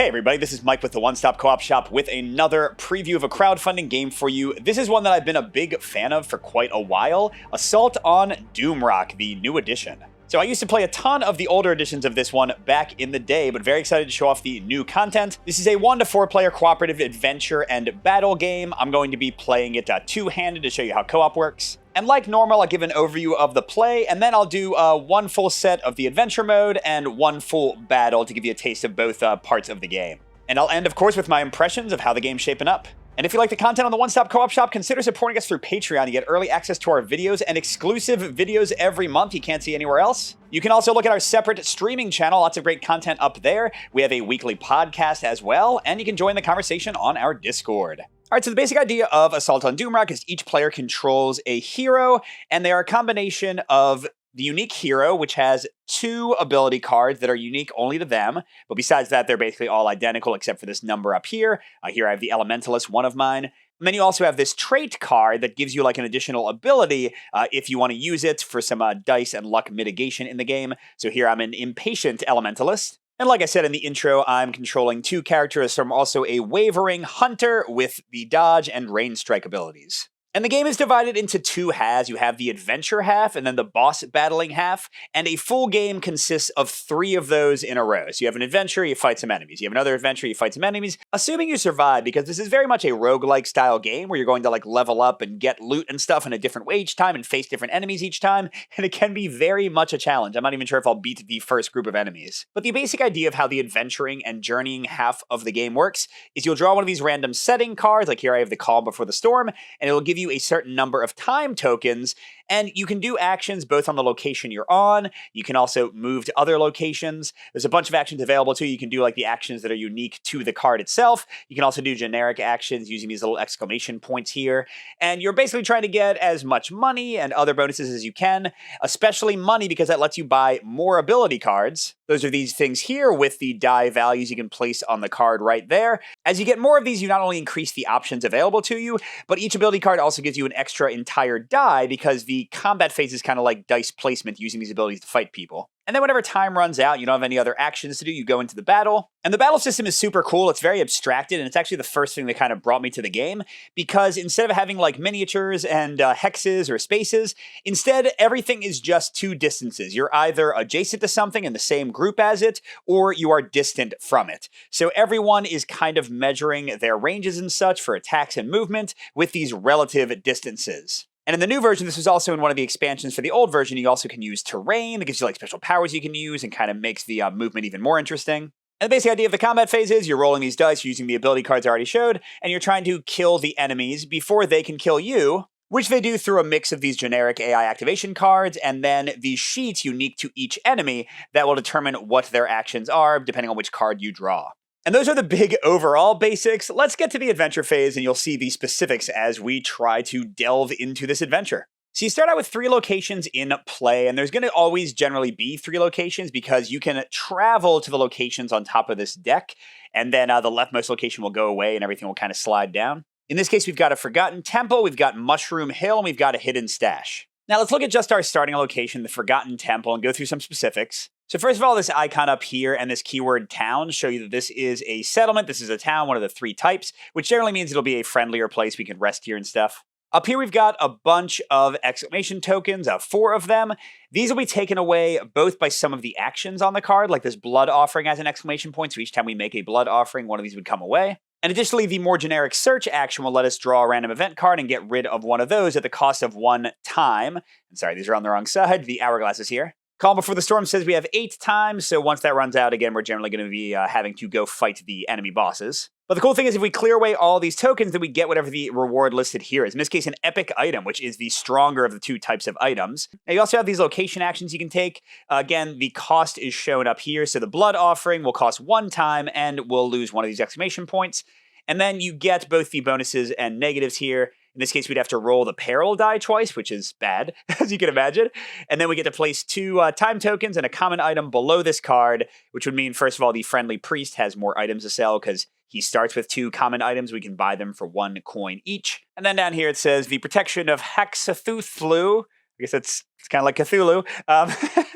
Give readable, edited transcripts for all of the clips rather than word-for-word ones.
Hey everybody, this is Mike with the One Stop Co-op Shop with another preview of a crowdfunding game for you. This is one that I've been a big fan of for quite a while, Assault on Doomrock, the new edition. So I used to play a ton of the older editions of this one back in the day, but very excited to show off the new content. This is a 1 to 4 player cooperative adventure and battle game. I'm going to be playing it two-handed to show you how co-op works. And like normal, I'll give an overview of the play, and then I'll do one full set of the adventure mode and one full battle to give you a taste of both parts of the game. And I'll end, of course, with my impressions of how the game's shaping up. And if you like the content on the One Stop Co-op Shop, consider supporting us through Patreon. You get early access to our videos and exclusive videos every month you can't see anywhere else. You can also look at our separate streaming channel. Lots of great content up there. We have a weekly podcast as well, and you can join the conversation on our Discord. All right, so the basic idea of Assault on Doomrock is each player controls a hero, and they are a combination of the unique hero, which has 2 ability cards that are unique only to them. But besides that, they're basically all identical except for this number up here. Here I have the Elementalist, one of mine. And then you also have this trait card that gives you like an additional ability if you want to use it for some dice and luck mitigation in the game. So here I'm an Impatient Elementalist. And like I said in the intro, I'm controlling 2 characters, so I'm also a Wavering Hunter with the dodge and range strike abilities. And the game is divided into 2 halves. You have the adventure half and then the boss battling half. And a full game consists of 3 of those in a row. So you have an adventure, you fight some enemies. You have another adventure, you fight some enemies. Assuming you survive, because this is very much a roguelike style game where you're going to like level up and get loot and stuff in a different way each time and face different enemies each time. And it can be very much a challenge. I'm not even sure if I'll beat the first group of enemies. But the basic idea of how the adventuring and journeying half of the game works is you'll draw one of these random setting cards. Like here I have the calm before the storm, and it'll give you a certain number of time tokens, and you can do actions both on the location you're on. You can also move to other locations. There's a bunch of actions available to you. You can do like the actions that are unique to the card itself. You can also do generic actions using these little exclamation points here. And you're basically trying to get as much money and other bonuses as you can, especially money because that lets you buy more ability cards. Those are these things here with the die values you can place on the card right there. As you get more of these, you not only increase the options available to you, but each ability card also gives you an extra entire die because the combat phase is kind of like dice placement using these abilities to fight people. And then whenever time runs out, you don't have any other actions to do, you go into the battle. And the battle system is super cool. It's very abstracted, and it's actually the first thing that kind of brought me to the game, because instead of having like miniatures and hexes or spaces, instead everything is just 2 distances. You're either adjacent to something in the same group as it, or you are distant from it. So everyone is kind of measuring their ranges and such for attacks and movement with these relative distances. And in the new version, this was also in one of the expansions for the old version, you also can use terrain that gives you like special powers you can use and kind of makes the movement even more interesting. And the basic idea of the combat phase is you're rolling these dice using the ability cards I already showed, and you're trying to kill the enemies before they can kill you, which they do through a mix of these generic AI activation cards and then these sheets unique to each enemy that will determine what their actions are depending on which card you draw. And those are the big overall basics. Let's get to the adventure phase and you'll see the specifics as we try to delve into this adventure. So you start out with 3 locations in play, and there's going to always generally be 3 locations because you can travel to the locations on top of this deck, and then the leftmost location will go away and everything will kind of slide down. In this case, we've got a Forgotten Temple, we've got Mushroom Hill, and we've got a Hidden Stash. Now let's look at just our starting location, the Forgotten Temple, and go through some specifics. So first of all, this icon up here and this keyword town show you that this is a settlement. This is a town, one of the 3 types, which generally means it'll be a friendlier place. We can rest here and stuff. Up here, we've got a bunch of exclamation tokens, 4 of them. These will be taken away both by some of the actions on the card, like this blood offering has an exclamation point, so each time we make a blood offering, one of these would come away. And additionally, the more generic search action will let us draw a random event card and get rid of one of those at the cost of 1 time. And sorry, these are on the wrong side. The hourglass is here. Calm Before the Storm says we have 8 times, so once that runs out, again, we're generally going to be having to go fight the enemy bosses. But the cool thing is if we clear away all these tokens, then we get whatever the reward listed here is. In this case, an epic item, which is the stronger of the 2 types of items. Now, you also have these location actions you can take. Again, the cost is shown up here, so the blood offering will cost 1 time, and we'll lose one of these exclamation points. And then you get both the bonuses and negatives here. In this case, we'd have to roll the peril die twice, which is bad, as you can imagine. And then we get to place 2 time tokens and a common item below this card, which would mean, first of all, the friendly priest has more items to sell because he starts with 2 common items. We can buy them for 1 coin each. And then down here it says, the protection of Haxathuthlu. I guess it's kind of like Cthulhu.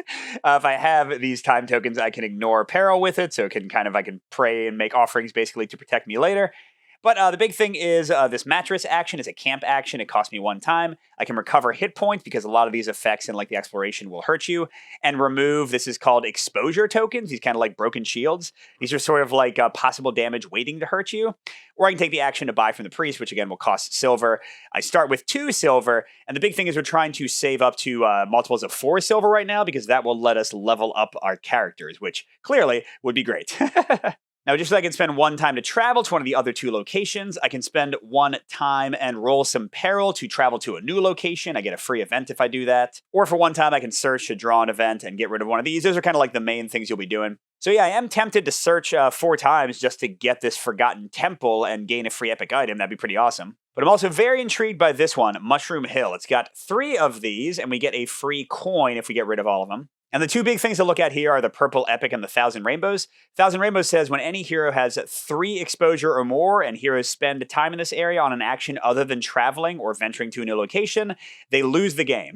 If I have these time tokens, I can ignore peril with it, so it can I can pray and make offerings basically to protect me later. But the big thing is this mattress action is a camp action. It costs me 1 time. I can recover hit points because a lot of these effects in like the exploration will hurt you. And remove, this is called exposure tokens. These kind of like broken shields. These are sort of like possible damage waiting to hurt you. Or I can take the action to buy from the priest, which again will cost silver. I start with 2 silver. And the big thing is we're trying to save up to multiples of 4 silver right now because that will let us level up our characters, which clearly would be great. Now, just so I can spend 1 time to travel to one of the other 2 locations, I can spend 1 time and roll some peril to travel to a new location. I get a free event if I do that. Or for 1 time, I can search to draw an event and get rid of one of these. Those are kind of like the main things you'll be doing. So yeah, I am tempted to search 4 times just to get this Forgotten Temple and gain a free epic item. That'd be pretty awesome. But I'm also very intrigued by this one, Mushroom Hill. It's got 3 of these, and we get a free coin if we get rid of all of them. And the 2 big things to look at here are the Purple Epic and the 1,000 Rainbows. 1,000 Rainbows says when any hero has 3 exposure or more and heroes spend time in this area on an action other than traveling or venturing to a new location, they lose the game.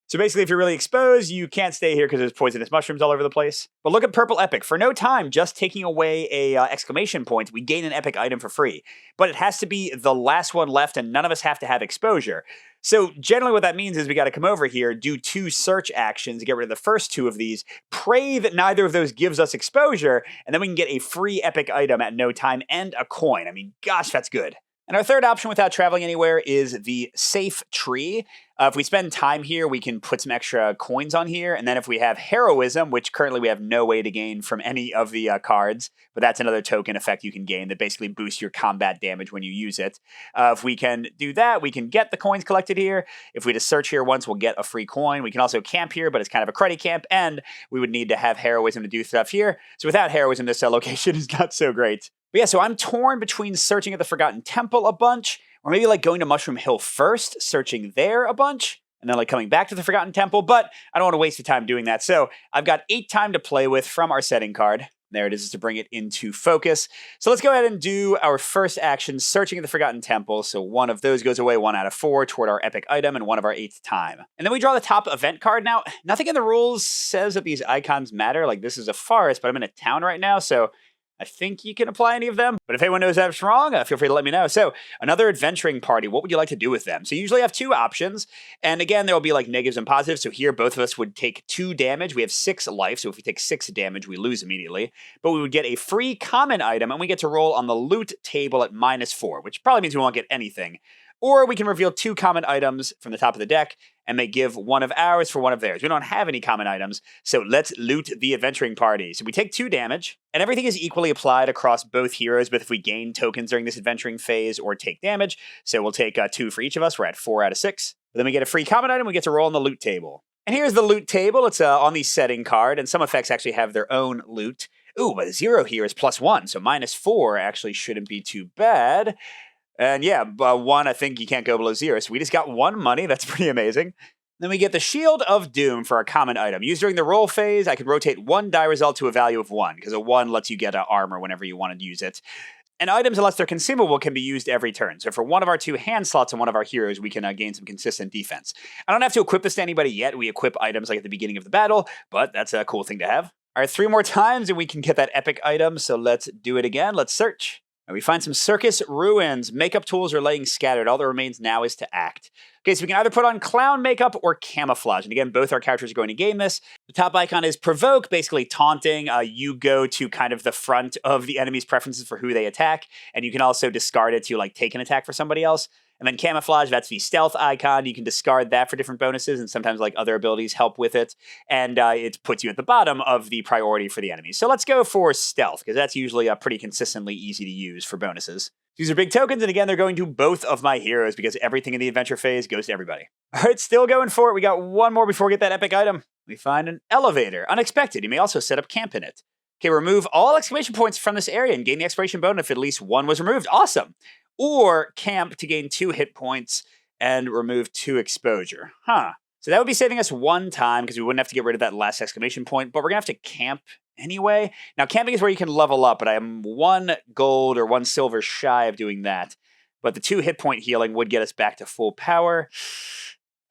So basically, if you're really exposed, you can't stay here because there's poisonous mushrooms all over the place. But look at Purple Epic. For no time, just taking away a exclamation point, we gain an epic item for free. But it has to be the last one left, and none of us have to have exposure. So generally what that means is we got to come over here, do 2 search actions, get rid of the first 2 of these, pray that neither of those gives us exposure, and then we can get a free epic item at no time and a coin. I mean, gosh, that's good. And our third option without traveling anywhere is the safe tree. If we spend time here, we can put some extra coins on here. And then if we have heroism, which currently we have no way to gain from any of the cards, but that's another token effect you can gain that basically boosts your combat damage when you use it. If we can do that, we can get the coins collected here. If we just search here once, we'll get a free coin. We can also camp here, but it's kind of a cruddy camp, and we would need to have heroism to do stuff here. So without heroism, this location is not so great. But yeah, so I'm torn between searching at the Forgotten Temple a bunch, or maybe like going to Mushroom Hill first, searching there a bunch, and then like coming back to the Forgotten Temple, but I don't want to waste the time doing that. So I've got 8 time to play with from our setting card. There it is to bring it into focus. So let's go ahead and do our first action, searching at the Forgotten Temple. So 1 of those goes away, 1 out of 4 toward our epic item and 1 of our 8th time. And then we draw the top event card. Now, nothing in the rules says that these icons matter. Like this is a forest, but I'm in a town right now, so I think you can apply any of them, but if anyone knows that's wrong, feel free to let me know. So, another adventuring party, what would you like to do with them? So you usually have 2 options, and again, there will be like negatives and positives. So here, both of us would take 2 damage. We have 6 life, so if we take 6 damage, we lose immediately. But we would get a free common item, and we get to roll on the loot table at -4, which probably means we won't get anything. Or we can reveal 2 common items from the top of the deck, and they give 1 of ours for 1 of theirs. We don't have any common items, so let's loot the adventuring party. So we take 2 damage, and everything is equally applied across both heroes, but if we gain tokens during this adventuring phase or take damage, so we'll take 2 for each of us. We're at 4 out of 6. But then we get a free common item, we get to roll on the loot table. And here's the loot table. It's on the setting card, and some effects actually have their own loot. Ooh, but 0 here is +1, so -4 actually shouldn't be too bad. And yeah, 1, I think you can't go below 0. So we just got 1 money. That's pretty amazing. Then we get the Shield of Doom for our common item. Used during the roll phase, I can rotate 1 die result to a value of 1, because a 1 lets you get armor whenever you want to use it. And items, unless they're consumable, can be used every turn. So for 1 of our 2 hand slots on 1 of our heroes, we can gain some consistent defense. I don't have to equip this to anybody yet. We equip items like at the beginning of the battle, but that's a cool thing to have. All right, 3 more times, and we can get that epic item. So let's do it again. Let's search. And we find some circus ruins. Makeup tools are laying scattered. All that remains now is to act. Okay, so we can either put on clown makeup or camouflage. And again, both our characters are going to gain this. The top icon is provoke, basically taunting. You go to kind of the front of the enemy's preferences for who they attack. And you can also discard it to like take an attack for somebody else. And then camouflage, that's the stealth icon. You can discard that for different bonuses, and sometimes like other abilities help with it. And it puts you at the bottom of the priority for the enemies. So let's go for stealth, because that's usually pretty consistently easy to use for bonuses. These are big tokens, and again, they're going to both of my heroes, because everything in the adventure phase goes to everybody. All right, still going for it. We got 1 more before we get that epic item. We find an elevator. Unexpected. You may also set up camp in it. Okay, remove all exclamation points from this area and gain the expiration bonus if at least 1 was removed. Awesome. Or camp to gain 2 hit points and remove 2 exposure. So that would be saving us 1 time because we wouldn't have to get rid of that last exclamation point, but we're going to have to camp anyway. Now, camping is where you can level up, but I am 1 gold or 1 silver shy of doing that. But the 2 hit point healing would get us back to full power.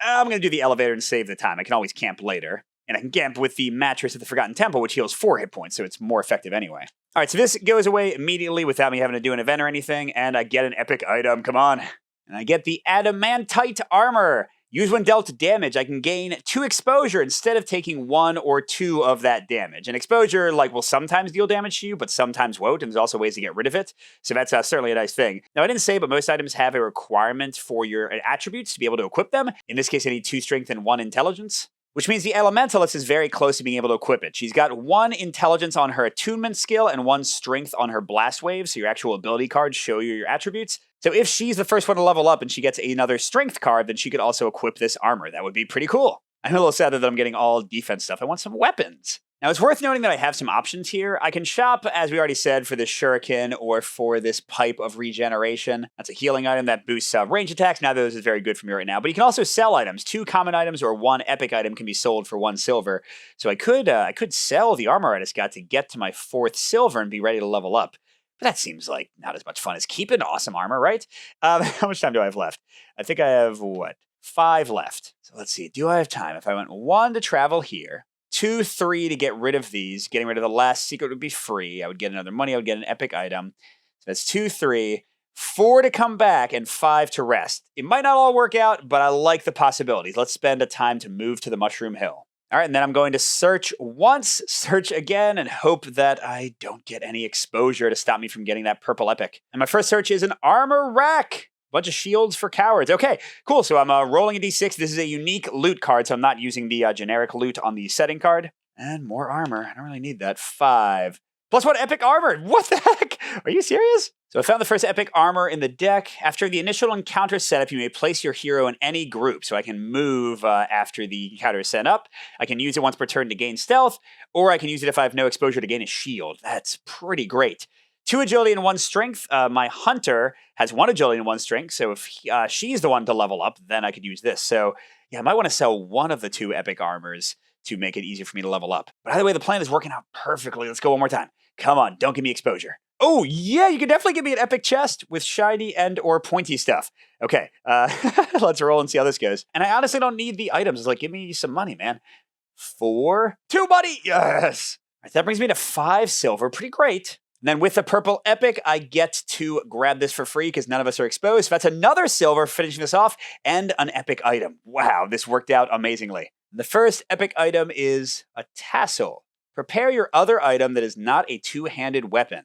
I'm going to do the elevator and save the time. I can always camp later. And I can gamp with the Mattress at the Forgotten Temple, which heals 4 hit points, so it's more effective anyway. All right, so this goes away immediately without me having to do an event or anything, and I get an epic item, come on. And I get the Adamantite Armor. Use when dealt damage, I can gain 2 exposure instead of taking 1 or 2 of that damage. And exposure, will sometimes deal damage to you, but sometimes won't, and there's also ways to get rid of it. So that's certainly a nice thing. Now, I didn't say, but most items have a requirement for your attributes to be able to equip them. In this case, I need 2 strength and 1 intelligence. Which means the Elementalist is very close to being able to equip it. She's got 1 intelligence on her attunement skill and 1 strength on her blast wave, so your actual ability cards show you your attributes. So if she's the first one to level up and she gets another strength card, then she could also equip this armor. That would be pretty cool. I'm a little sad that I'm getting all defense stuff. I want some weapons. Now, it's worth noting that I have some options here. I can shop, as we already said, for this shuriken or for this pipe of regeneration. That's a healing item that boosts range attacks. Neither of those is very good for me right now. But you can also sell items. 2 common items or 1 epic item can be sold for 1 silver. So I could sell the armor I just got to get to my 4th silver and be ready to level up. But that seems like not as much fun as keeping awesome armor, right? How much time do I have left? I think I have, 5 left. So let's see. Do I have time? If I went 1 to travel here, 2, 3 to get rid of these. Getting rid of the last secret would be free. I would get another money. I would get an epic item. So that's 2, 3, 4 to come back, and 5 to rest. It might not all work out, but I like the possibilities. Let's spend a time to move to the Mushroom Hill. All right, and then I'm going to search once, search again, and hope that I don't get any exposure to stop me from getting that purple epic. And my first search is an armor rack. Bunch of shields for cowards. Okay, cool. So I'm rolling a d6. This is a unique loot card, so I'm not using the generic loot on the setting card. And more armor. I don't really need that. 5. Plus 1 epic armor. What the heck? Are you serious? So I found the first epic armor in the deck. After the initial encounter setup, you may place your hero in any group. So I can move after the encounter is set up. I can use it once per turn to gain stealth, or I can use it if I have no exposure to gain a shield. That's pretty great. 2 agility and 1 strength. My hunter has 1 agility and 1 strength, so if she's the one to level up, then I could use this. So yeah, I might want to sell one of the 2 epic armors to make it easier for me to level up. But either way, the plan is working out perfectly. Let's go one more time. Come on, don't give me exposure. Oh yeah, you can definitely give me an epic chest with shiny and or pointy stuff. Okay, let's roll and see how this goes. And I honestly don't need the items. It's give me some money, man. 4, 2 money, yes! All right, that brings me to 5 silver, pretty great. And then with the purple epic, I get to grab this for free because none of us are exposed. So that's another silver, finishing this off, and an epic item. Wow, this worked out amazingly. The first epic item is a tassel. Prepare your other item that is not a 2-handed weapon.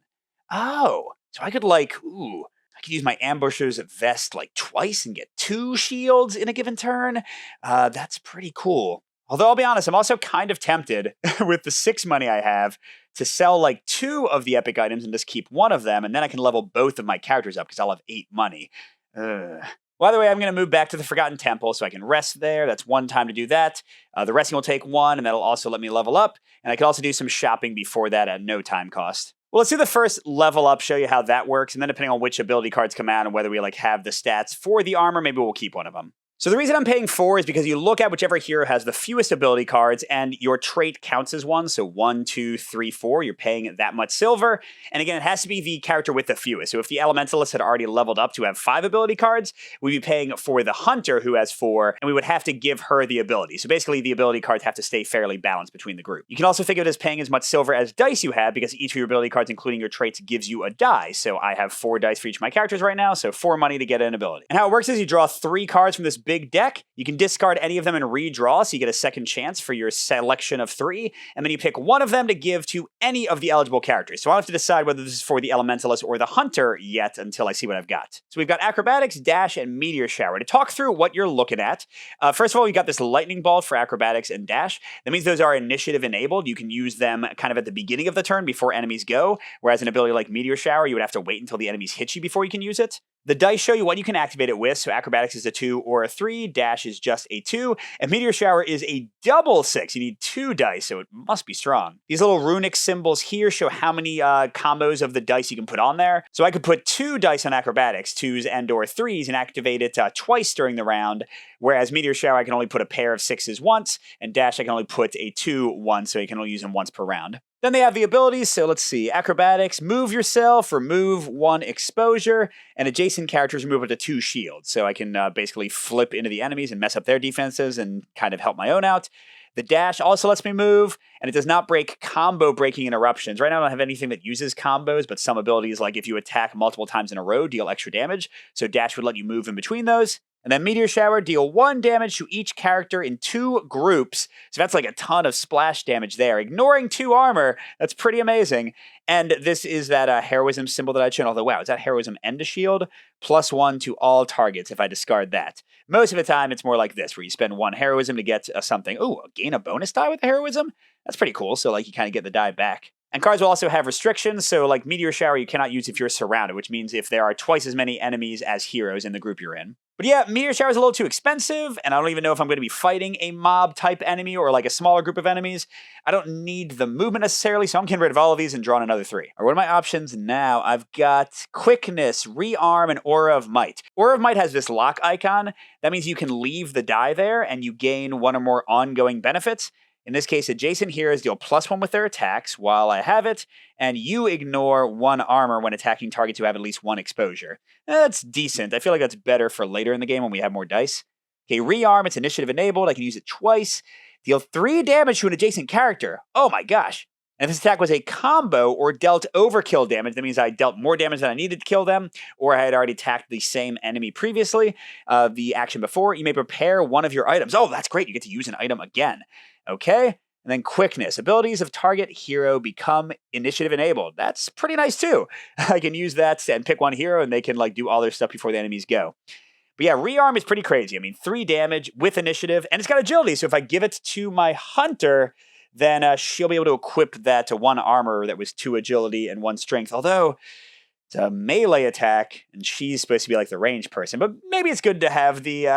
Oh, so I could I could use my ambusher's vest twice and get 2 shields in a given turn. That's pretty cool. Although I'll be honest, I'm also kind of tempted with the 6 money I have to sell 2 of the epic items and just keep 1 of them, and then I can level both of my characters up because I'll have 8 money. Well, either way, I'm going to move back to the Forgotten Temple so I can rest there. That's 1 time to do that. The resting will take 1, and that'll also let me level up. And I can also do some shopping before that at no time cost. Well, let's do the first level up, show you how that works, and then depending on which ability cards come out and whether we have the stats for the armor, maybe we'll keep one of them. So the reason I'm paying 4 is because you look at whichever hero has the fewest ability cards and your trait counts as 1. So 1, 2, 3, 4, you're paying that much silver. And again, it has to be the character with the fewest. So if the Elementalist had already leveled up to have 5 ability cards, we'd be paying for the Hunter who has 4, and we would have to give her the ability. So basically the ability cards have to stay fairly balanced between the group. You can also think of it as paying as much silver as dice you have because each of your ability cards, including your traits, gives you a die. So I have 4 dice for each of my characters right now, so 4 money to get an ability. And how it works is you draw 3 cards from this big deck. You can discard any of them and redraw, so you get a second chance for your selection of 3, and then you pick 1 of them to give to any of the eligible characters. So I don't have to decide whether this is for the Elementalist or the Hunter yet until I see what I've got. So we've got Acrobatics, Dash, and Meteor Shower. To talk through what you're looking at, first of all, we've got this Lightning Ball for Acrobatics and Dash. That means those are initiative enabled. You can use them kind of at the beginning of the turn before enemies go, whereas an ability like Meteor Shower, you would have to wait until the enemies hit you before you can use it. The dice show you what you can activate it with, so Acrobatics is a 2 or a 3, Dash is just a 2, and Meteor Shower is a double 6. You need 2 dice, so it must be strong. These little runic symbols here show how many combos of the dice you can put on there. So I could put 2 dice on Acrobatics, 2s and or 3s, and activate it twice during the round, whereas Meteor Shower I can only put a pair of 6s once, and Dash I can only put a 2 once, so you can only use them once per round. Then they have the abilities, so let's see. Acrobatics, move yourself, remove 1 exposure, and adjacent characters remove up to 2 shields. So I can basically flip into the enemies and mess up their defenses and kind of help my own out. The dash also lets me move, and it does not break combo breaking interruptions. Right now I don't have anything that uses combos, but some abilities, like if you attack multiple times in a row, deal extra damage. So dash would let you move in between those. And then Meteor Shower, deal 1 damage to each character in 2 groups. So that's like a ton of splash damage there. Ignoring 2 armor, that's pretty amazing. And this is that heroism symbol that I showed. Although, wow, is that heroism and a shield? +1 to all targets if I discard that. Most of the time, it's more like this, where you spend 1 heroism to get something. Oh, gain a bonus die with the heroism? That's pretty cool. So, like, you kind of get the die back. And cards will also have restrictions, so like Meteor Shower you cannot use if you're surrounded, which means if there are twice as many enemies as heroes in the group you're in. But yeah, Meteor Shower is a little too expensive, and I don't even know if I'm going to be fighting a mob-type enemy or like a smaller group of enemies. I don't need the movement necessarily, so I'm getting rid of all of these and drawing another 3. Or what are my options now? I've got Quickness, Rearm, and Aura of Might. Aura of Might has this lock icon. That means you can leave the die there, and you gain 1 or more ongoing benefits. In this case, adjacent heroes deal +1 with their attacks while I have it, and you ignore 1 armor when attacking targets who have at least 1 exposure. That's decent. I feel like that's better for later in the game when we have more dice. Okay, Rearm, it's initiative enabled. I can use it twice. Deal 3 damage to an adjacent character. Oh my gosh. And if this attack was a combo or dealt overkill damage, that means I dealt more damage than I needed to kill them, or I had already attacked the same enemy previously, the action before, you may prepare 1 of your items. Oh, that's great. You get to use an item again. Okay, and then Quickness. Abilities of target hero become initiative enabled. That's pretty nice too. I can use that and pick 1 hero and they can like do all their stuff before the enemies go. But yeah, Rearm is pretty crazy. I mean, 3 damage with initiative, and it's got agility, so if I give it to my hunter, then she'll be able to equip that to 1 armor that was 2 agility and 1 strength, although it's a melee attack, and she's supposed to be like the ranged person. But maybe it's good to have the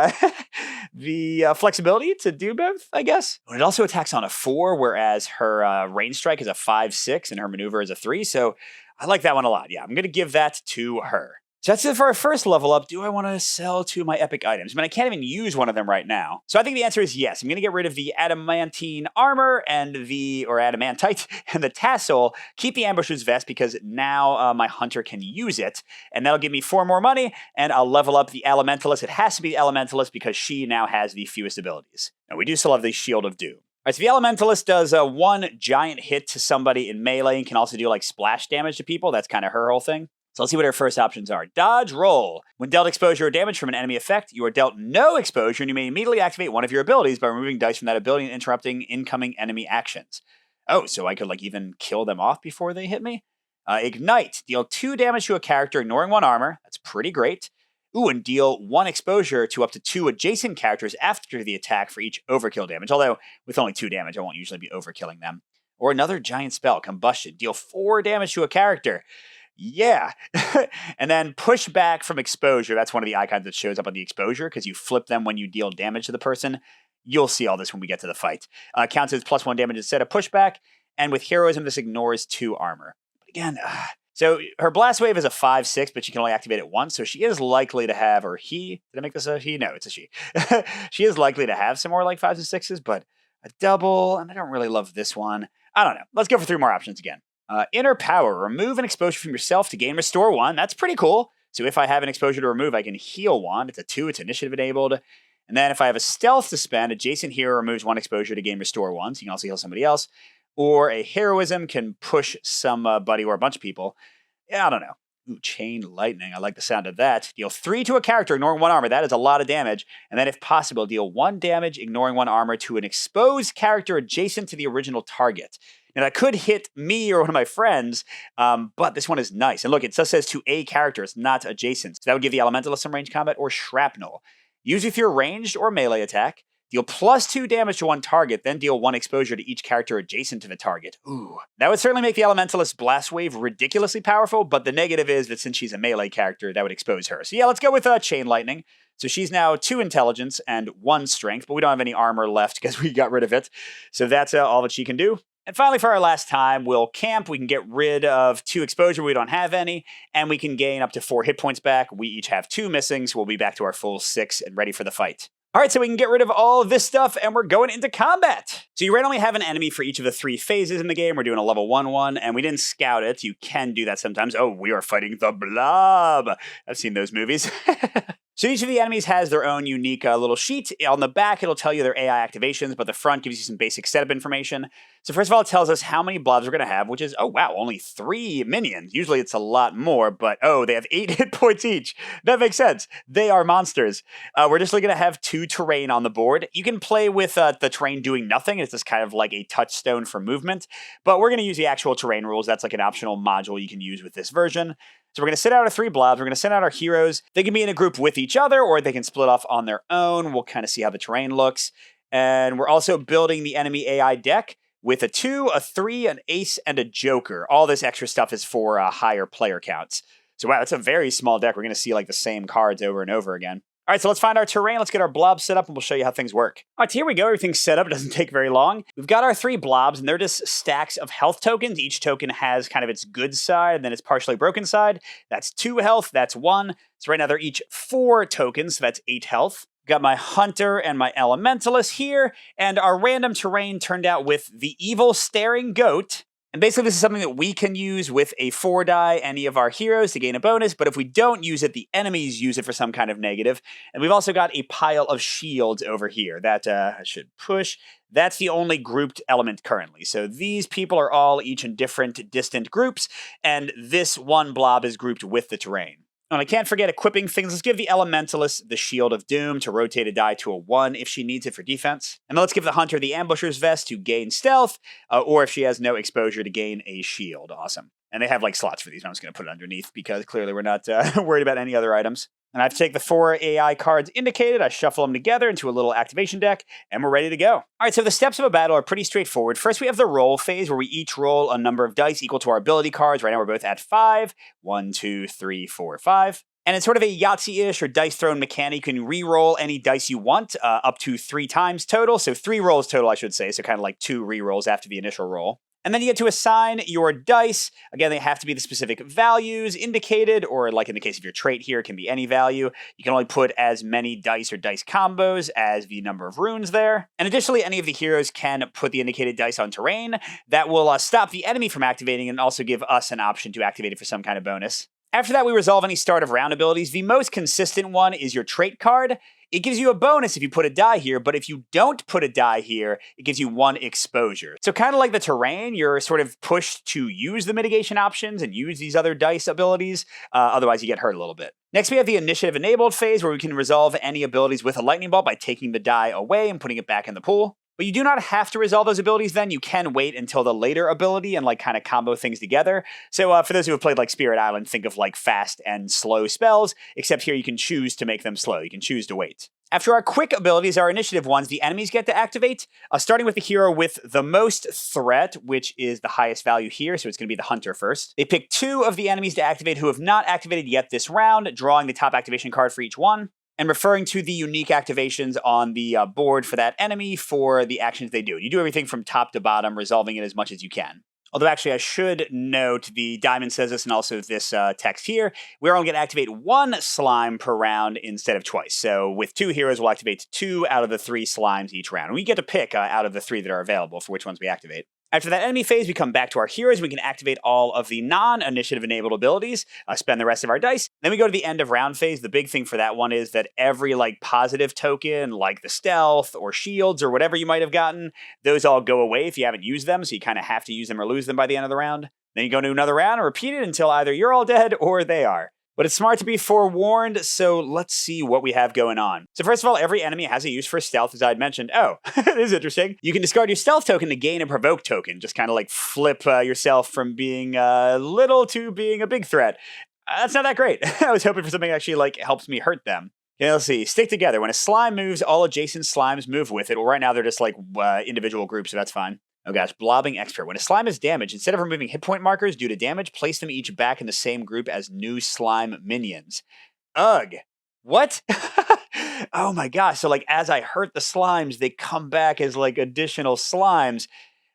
flexibility to do both, I guess. It also attacks on a 4, whereas her range strike is a 5/6, and her maneuver is a 3. So I like that one a lot. Yeah, I'm going to give that to her. So that's it for our first level up. Do I want to sell 2 of my epic items? I mean, I can't even use 1 of them right now. So I think the answer is yes. I'm going to get rid of the adamantine armor and or adamantite and the tassel. Keep the ambusher's vest because now my hunter can use it. And that'll give me 4 more money, and I'll level up the elementalist. It has to be the elementalist because she now has the fewest abilities. Now we do still have the Shield of Doom. All right, so the Elementalist does 1 giant hit to somebody in melee and can also do like splash damage to people. That's kind of her whole thing. So let's see what our first options are. Dodge roll. When dealt exposure or damage from an enemy effect, you are dealt no exposure, and you may immediately activate 1 of your abilities by removing dice from that ability and interrupting incoming enemy actions. Oh, so I could like even kill them off before they hit me? Ignite. Deal 2 damage to a character, ignoring 1 armor. That's pretty great. Ooh, and deal 1 exposure to up to 2 adjacent characters after the attack for each overkill damage. Although, with only 2 damage, I won't usually be overkilling them. Or another giant spell, Combustion. Deal 4 damage to a character. Yeah. And then push back from exposure. That's one of the icons that shows up on the exposure because you flip them when you deal damage to the person. You'll see all this when we get to the fight. Counts as +1 damage instead of pushback. And with heroism, this ignores 2 armor. But again, so her blast wave is a 5/6, but she can only activate it once. So she is likely to have, or he, did I make this a he? No, it's a she. She is likely to have some more like 5s and 6s, but a double, and I don't really love this one. I don't know. Let's go for 3 more options again. Inner Power. Remove an exposure from yourself to gain Restore 1. That's pretty cool. So if I have an exposure to remove, I can heal 1. It's a 2. It's initiative enabled. And then if I have a stealth to spend, adjacent hero removes 1 exposure to gain Restore 1. So you can also heal somebody else. Or a heroism can push somebody or a bunch of people. Yeah, I don't know. Ooh, Chain Lightning. I like the sound of that. Deal 3 to a character, ignoring 1 armor. That is a lot of damage. And then if possible, deal 1 damage, ignoring 1 armor to an exposed character adjacent to the original target. Now, that could hit me or one of my friends, but this one is nice. And look, it just says to a character. It's not adjacent. So that would give the Elementalist some range combat or shrapnel. Use with your ranged or melee attack. Deal +2 damage to 1 target, then deal 1 exposure to each character adjacent to the target. Ooh. That would certainly make the Elementalist Blast Wave ridiculously powerful, but the negative is that since she's a melee character, that would expose her. So yeah, let's go with Chain Lightning. So she's now 2 intelligence and 1 strength, but we don't have any armor left because we got rid of it. So that's all that she can do. And finally, for our last time, we'll camp. We can get rid of 2 exposure. We don't have any. And we can gain up to 4 hit points back. We each have 2 missing, so we'll be back to our full 6 and ready for the fight. All right, so we can get rid of all of this stuff, and we're going into combat. So you randomly have an enemy for each of the 3 phases in the game. We're doing a level 1 one, and we didn't scout it. You can do that sometimes. Oh, we are fighting the BLOB. I've seen those movies. So each of the enemies has their own unique little sheet. On the back, it'll tell you their AI activations, but the front gives you some basic setup information. So first of all, it tells us how many blobs we're going to have, which is, oh wow, only 3 minions. Usually it's a lot more, but oh, they have 8 hit points each. That makes sense. They are monsters. We're just going to have 2 terrain on the board. You can play with the terrain doing nothing. It's just kind of like a touchstone for movement, but we're going to use the actual terrain rules. That's like an optional module you can use with this version. So we're going to send out our 3 blobs. We're going to send out our heroes. They can be in a group with each other, or they can split off on their own. We'll kind of see how the terrain looks. And we're also building the enemy AI deck with a 2, a 3, an ace, and a joker. All this extra stuff is for higher player counts. So wow, it's a very small deck. We're going to see like the same cards over and over again. All right, so let's find our terrain. Let's get our blobs set up, and we'll show you how things work. All right, here we go. Everything's set up. It doesn't take very long. We've got our 3 blobs, and they're just stacks of health tokens. Each token has kind of its good side, and then its partially broken side. That's 2 health. That's 1. So right now they're each 4 tokens, so that's 8 health. Got my hunter and my elementalist here, and our random terrain turned out with the evil staring goat. And basically, this is something that we can use with a 4-die, any of our heroes, to gain a bonus, but if we don't use it, the enemies use it for some kind of negative. And we've also got a pile of shields over here that I should push. That's the only grouped element currently. So these people are all each in different distant groups, and this one blob is grouped with the terrain. And I can't forget equipping things. Let's give the Elementalist the Shield of Doom to rotate a die to a 1 if she needs it for defense. And then let's give the Hunter the Ambusher's Vest to gain stealth, or if she has no exposure, to gain a shield. Awesome. And they have like slots for these. I'm just going to put it underneath because clearly we're not worried about any other items. And I have to take the 4 AI cards indicated, I shuffle them together into a little activation deck, and we're ready to go. All right, so the steps of a battle are pretty straightforward. First, we have the roll phase, where we each roll a number of dice equal to our ability cards. Right now, we're both at 5. 1, 2, 3, 4, 5. And it's sort of a Yahtzee-ish or dice throne mechanic. You can re-roll any dice you want, up to 3 times total. So 3 rolls total, I should say. So kind of like 2 re-rolls after the initial roll. And then you get to assign your dice. Again, they have to be the specific values indicated, or like in the case of your trait here, it can be any value. You can only put as many dice or dice combos as the number of runes there. And additionally, any of the heroes can put the indicated dice on terrain. That will stop the enemy from activating and also give us an option to activate it for some kind of bonus. After that, we resolve any start of round abilities. The most consistent one is your trait card. It gives you a bonus if you put a die here, but if you don't put a die here, it gives you 1 exposure. So kind of like the terrain, you're sort of pushed to use the mitigation options and use these other dice abilities, otherwise you get hurt a little bit. Next, we have the initiative enabled phase, where we can resolve any abilities with a lightning bolt by taking the die away and putting it back in the pool. But you do not have to resolve those abilities then. You can wait until the later ability and like kind of combo things together. So for those who have played like Spirit Island, think of like fast and slow spells, except here you can choose to make them slow. You can choose to wait. After our quick abilities, our initiative ones, the enemies get to activate, starting with the hero with the most threat, which is the highest value here, so it's going to be the Hunter first. They pick 2 of the enemies to activate who have not activated yet this round, drawing the top activation card for each one, and referring to the unique activations on the board for that enemy for the actions they do. You do everything from top to bottom, resolving it as much as you can. Although actually I should note, the diamond says this and also this text here, we're only going to activate 1 slime per round instead of twice. So with 2 heroes, we'll activate 2 out of the 3 slimes each round. And we get to pick out of the 3 that are available for which ones we activate. After that enemy phase, we come back to our heroes. We can activate all of the non-initiative enabled abilities, spend the rest of our dice. Then we go to the end of round phase. The big thing for that one is that every like positive token, like the stealth or shields or whatever you might have gotten, those all go away if you haven't used them. So you kind of have to use them or lose them by the end of the round. Then you go to another round and repeat it until either you're all dead or they are. But it's smart to be forewarned, so let's see what we have going on. So first of all, every enemy has a use for stealth, as I had mentioned. Oh, this is interesting. You can discard your stealth token to gain a provoke token. Just kind of like flip yourself from being little to being a big threat. That's not that great. I was hoping for something that actually like helps me hurt them. Okay, let's see. Stick together. When a slime moves, all adjacent slimes move with it. Well, right now they're just like individual groups, so that's fine. Oh gosh, blobbing expert. When a slime is damaged, instead of removing hit point markers due to damage, place them each back in the same group as new slime minions. Ugh. What? Oh my gosh. So like as I hurt the slimes, they come back as like additional slimes.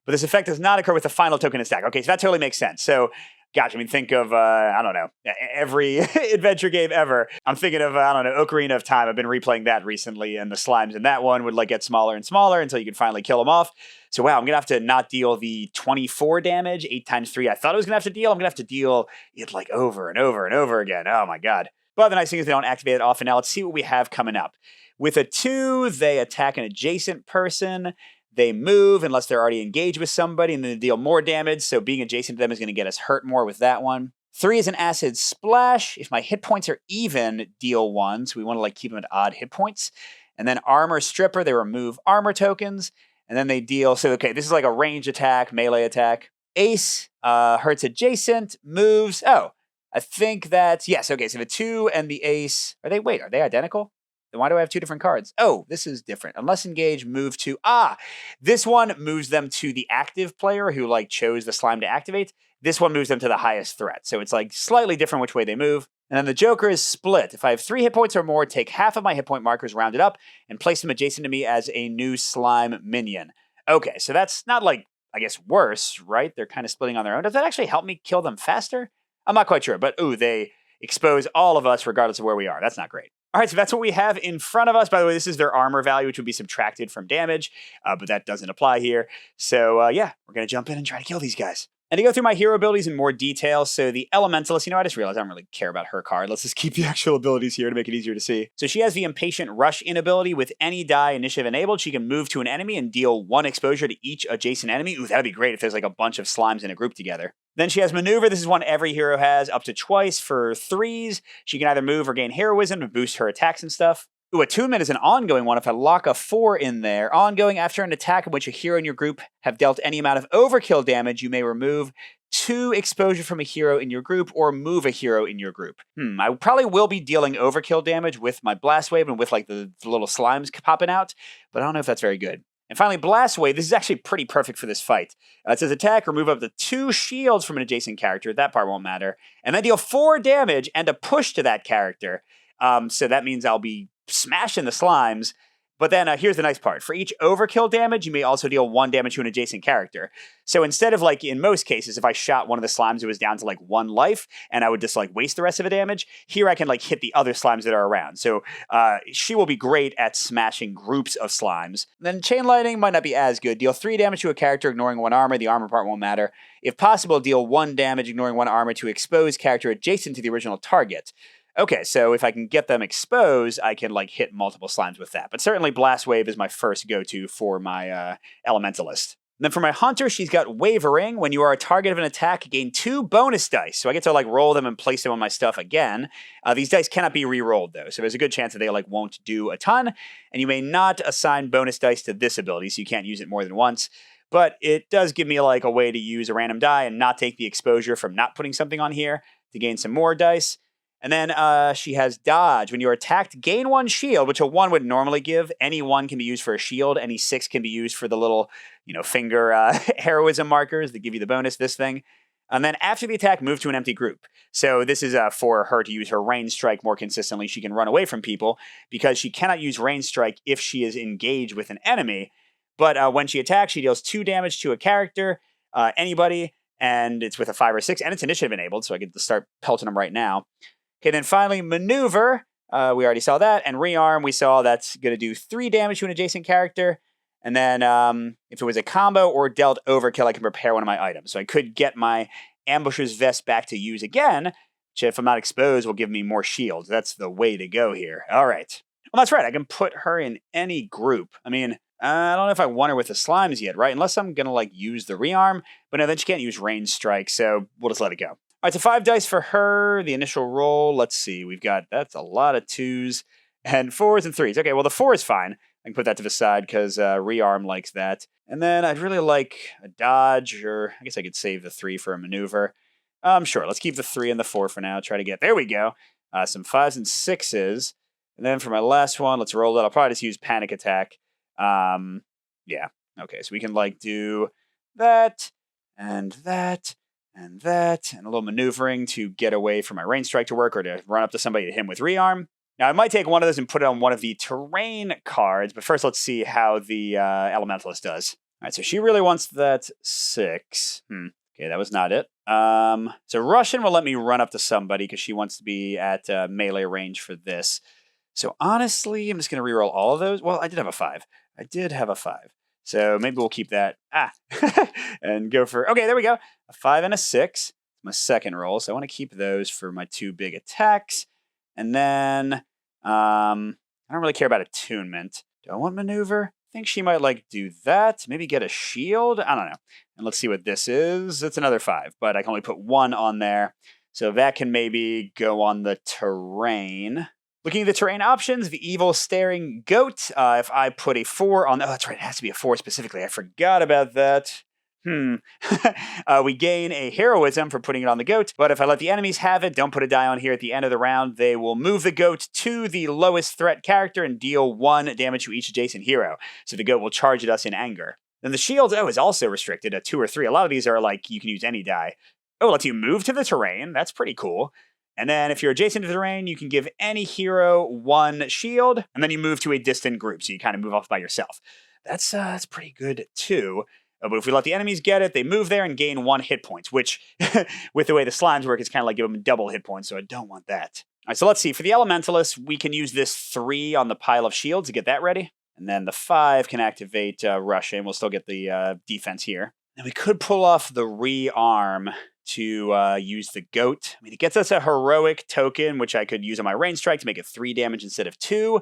But this effect does not occur with the final token in stack. Okay, so that totally makes sense. So gosh, I mean, think of, I don't know, every adventure game ever. I'm thinking of, I don't know, Ocarina of Time. I've been replaying that recently, and the slimes in that one would like get smaller and smaller until you could finally kill them off. So wow, I'm going to have to not deal the 24 damage, 8 times 3 I thought I was going to have to deal. I'm going to have to deal it like over and over and over again. Oh my god. But the nice thing is they don't activate it often. Now let's see what we have coming up. With a 2, they attack an adjacent person. They move unless they're already engaged with somebody, and then they deal more damage, so being adjacent to them is going to get us hurt more with that one. 3 is an acid splash. If my hit points are even, deal 1, so we want to like keep them at odd hit points. And then armor stripper, they remove armor tokens, and then they deal, so okay, this is like a range attack, melee attack. Ace hurts adjacent, moves, oh, I think that's, yes, okay, so the 2 and the ace, are they identical? Then why do I have 2 different cards? Oh, this is different. Unless engaged, move to, this one moves them to the active player who like chose the slime to activate. This one moves them to the highest threat. So it's like slightly different which way they move. And then the Joker is split. If I have 3 hit points or more, take half of my hit point markers rounded up and place them adjacent to me as a new slime minion. Okay, so that's not like, I guess, worse, right? They're kind of splitting on their own. Does that actually help me kill them faster? I'm not quite sure, but ooh, they expose all of us regardless of where we are. That's not great. All right, so that's what we have in front of us. By the way, this is their armor value, which would be subtracted from damage, but that doesn't apply here. So yeah, we're going to jump in and try to kill these guys. And to go through my hero abilities in more detail, so the Elementalist, I just realized I don't really care about her card. Let's just keep the actual abilities here to make it easier to see. So she has the Impatient Rush in ability. With any die initiative enabled, she can move to an enemy and deal 1 exposure to each adjacent enemy. Ooh, that'd be great if there's like a bunch of slimes in a group together. Then she has Maneuver. This is one every hero has, up to twice for 3s. She can either move or gain heroism to boost her attacks and stuff. Ooh, Attunement is an ongoing one. If I lock a 4 in there, ongoing after an attack in which a hero in your group have dealt any amount of overkill damage, you may remove 2 exposure from a hero in your group or move a hero in your group. I probably will be dealing overkill damage with my Blast Wave and with like the little slimes popping out, but I don't know if that's very good. And finally, Blast Wave. This is actually pretty perfect for this fight. It says attack, remove up to 2 shields from an adjacent character. That part won't matter. And then deal 4 damage and a push to that character. So that means I'll be smashing the slimes. But then here's the nice part. For each overkill damage, you may also deal 1 damage to an adjacent character. So instead of like in most cases, if I shot one of the slimes, it was down to like 1 life, and I would just like waste the rest of the damage. Here I can like hit the other slimes that are around. So she will be great at smashing groups of slimes. Then Chain Lightning might not be as good. Deal 3 damage to a character, ignoring 1 armor. The armor part won't matter. If possible, deal 1 damage, ignoring 1 armor to exposed character adjacent to the original target. Okay, so if I can get them exposed, I can like hit multiple slimes with that. But certainly Blast Wave is my first go-to for my Elementalist. And then for my Hunter, she's got Wavering. When you are a target of an attack, gain 2 bonus dice. So I get to like roll them and place them on my stuff again. These dice cannot be re-rolled though, so there's a good chance that they like won't do a ton. And you may not assign bonus dice to this ability, so you can't use it more than once. But it does give me like a way to use a random die and not take the exposure from not putting something on here to gain some more dice. And then she has Dodge. When you're attacked, gain 1 shield, which a 1 would normally give. Any 1 can be used for a shield. Any 6 can be used for the little, finger heroism markers that give you the bonus, this thing. And then after the attack, move to an empty group. So this is for her to use her Rain Strike more consistently. She can run away from people because she cannot use Rain Strike if she is engaged with an enemy. But when she attacks, she deals 2 damage to a character, anybody, and it's with a 5 or 6, and it's initiative enabled, so I get to start pelting them right now. Okay, then finally, Maneuver. We already saw that. And Rearm, we saw that's going to do 3 damage to an adjacent character. And then if it was a combo or dealt overkill, I can prepare one of my items. So I could get my Ambusher's Vest back to use again, which if I'm not exposed will give me more shields. That's the way to go here. All right. Well, that's right. I can put her in any group. I mean, I don't know if I want her with the slimes yet, right? Unless I'm going to like use the Rearm. But no, then she can't use Range Strike, so we'll just let it go. All right, so 5 dice for her. The initial roll, let's see. That's a lot of 2s and 4s and 3s. Okay, well, the 4 is fine. I can put that to the side because Rearm likes that. And then I'd really like a Dodge, or I guess I could save the 3 for a Maneuver. Sure, let's keep the 3 and the 4 for now. Try to get, there we go, some 5s and 6s. And then for my last one, let's roll it. I'll probably just use Panic Attack. Yeah, okay, so we can like do that, and that, and that, and a little maneuvering to get away from my Rain Strike to work, or to run up to somebody to hit him with Rearm. Now, I might take one of those and put it on one of the terrain cards, but first let's see how the Elementalist does. All right, so she really wants that 6. Okay, that was not it. So Russian will let me run up to somebody because she wants to be at melee range for this. So honestly, I'm just going to reroll all of those. Well, I did have a 5. So maybe we'll keep that. And go for, okay, there we go. A 5 and a 6. My second roll. So I want to keep those for my 2 big attacks. And then I don't really care about attunement. Do I want maneuver? I think she might like do that. Maybe get a shield. I don't know. And let's see what this is. It's another 5, but I can only put 1 on there. So that can maybe go on the terrain. Looking at the terrain options, the evil staring goat. If I put a 4 on, oh, that's right, it has to be a 4 specifically. I forgot about that. We gain a heroism for putting it on the goat, but if I let the enemies have it, don't put a die on here at the end of the round, they will move the goat to the lowest threat character and deal 1 damage to each adjacent hero. So the goat will charge at us in anger. Then the shield, is also restricted at 2 or 3. A lot of these are like, you can use any die. Oh, it lets you move to the terrain. That's pretty cool. And then if you're adjacent to the terrain, you can give any hero 1 shield, and then you move to a distant group, so you kind of move off by yourself. That's pretty good too. But if we let the enemies get it, they move there and gain 1 hit points, which, with the way the slimes work, it's kind of like give them double hit points, so I don't want that. All right, so let's see. For the Elementalist, we can use this 3 on the pile of shields to get that ready. And then the 5 can activate Rush, and we'll still get the defense here. And we could pull off the rearm to use the goat. I mean, it gets us a heroic token, which I could use on my range strike to make it 3 damage instead of 2.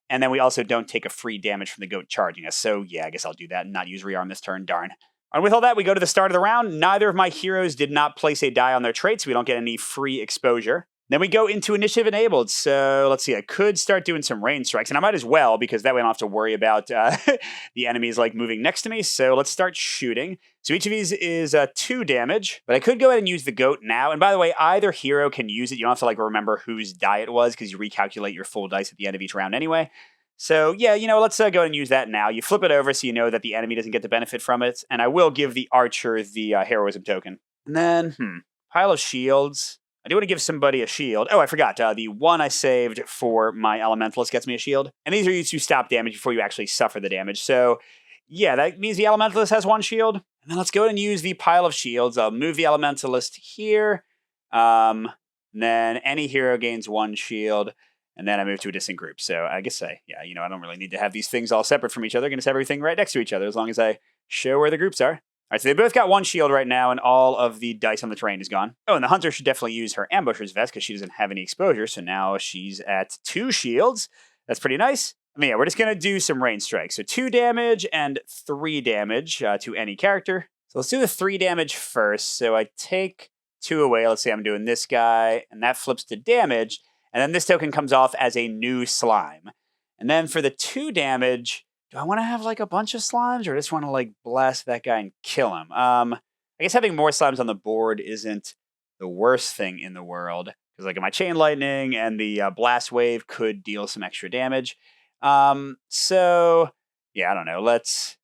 And then we also don't take a free damage from the goat charging us. So yeah, I guess I'll do that and not use rearm this turn, darn. And with all that, we go to the start of the round. Neither of my heroes did not place a die on their trait, so we don't get any free exposure. Then we go into initiative enabled. So let's see, I could start doing some range strikes, and I might as well, because that way I don't have to worry about the enemies like moving next to me. So let's start shooting. So each of these is 2 damage, but I could go ahead and use the goat now. And by the way, either hero can use it. You don't have to like remember whose die it was, because you recalculate your full dice at the end of each round anyway. So yeah, let's go ahead and use that now. You flip it over so you know that the enemy doesn't get the benefit from it. And I will give the archer the heroism token. And then, pile of shields. I do want to give somebody a shield. Oh, I forgot. The 1 I saved for my Elementalist gets me a shield. And these are used to stop damage before you actually suffer the damage. So yeah, that means the Elementalist has 1 shield. And then let's go ahead and use the pile of shields. I'll move the Elementalist here. Then any hero gains 1 shield. And then I move to a distant group. So I guess I don't really need to have these things all separate from each other. I can just have everything right next to each other as long as I show where the groups are. All right, so they both got 1 shield right now, and all of the dice on the terrain is gone. Oh, and the hunter should definitely use her ambusher's vest because she doesn't have any exposure. So now she's at 2 shields. That's pretty nice. I mean, yeah, we're just going to do some range strikes. So 2 damage and 3 damage to any character. So let's do the 3 damage first. So I take 2 away. Let's say I'm doing this guy, and that flips to damage. And then this token comes off as a new slime. And then for the 2 damage, do I want to have like a bunch of slimes or just want to like blast that guy and kill him? I guess having more slimes on the board isn't the worst thing in the world. Because like my chain lightning and the blast wave could deal some extra damage. So yeah, I don't know. Let's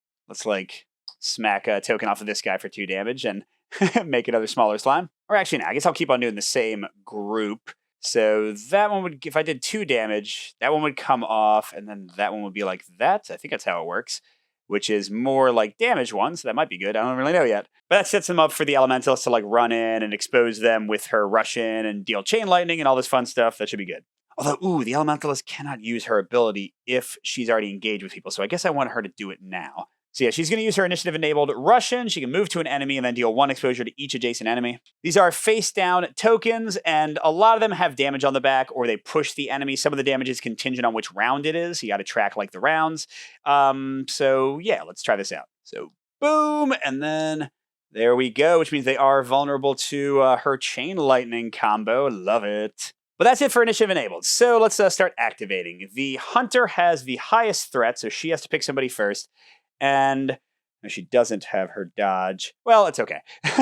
like smack a token off of this guy for 2 damage and make another smaller slime. Or actually, no, I guess I'll keep on doing the same group. So that one would, if I did 2 damage, that one would come off, and then that one would be like that. I think that's how it works, which is more like damage one, so that might be good. I don't really know yet. But that sets them up for the Elementalist to like run in and expose them with her rush in and deal chain lightning and all this fun stuff. That should be good. Although, the Elementalist cannot use her ability if she's already engaged with people, so I guess I want her to do it now. So yeah, she's going to use her initiative-enabled Russian. She can move to an enemy and then deal 1 exposure to each adjacent enemy. These are face-down tokens, and a lot of them have damage on the back, or they push the enemy. Some of the damage is contingent on which round it is. You got to track like the rounds. So yeah, let's try this out. So boom, and then there we go, which means they are vulnerable to her chain lightning combo. Love it. But that's it for initiative enabled. So let's start activating. The hunter has the highest threat, so she has to pick somebody first. And she doesn't have her dodge. Well, it's okay.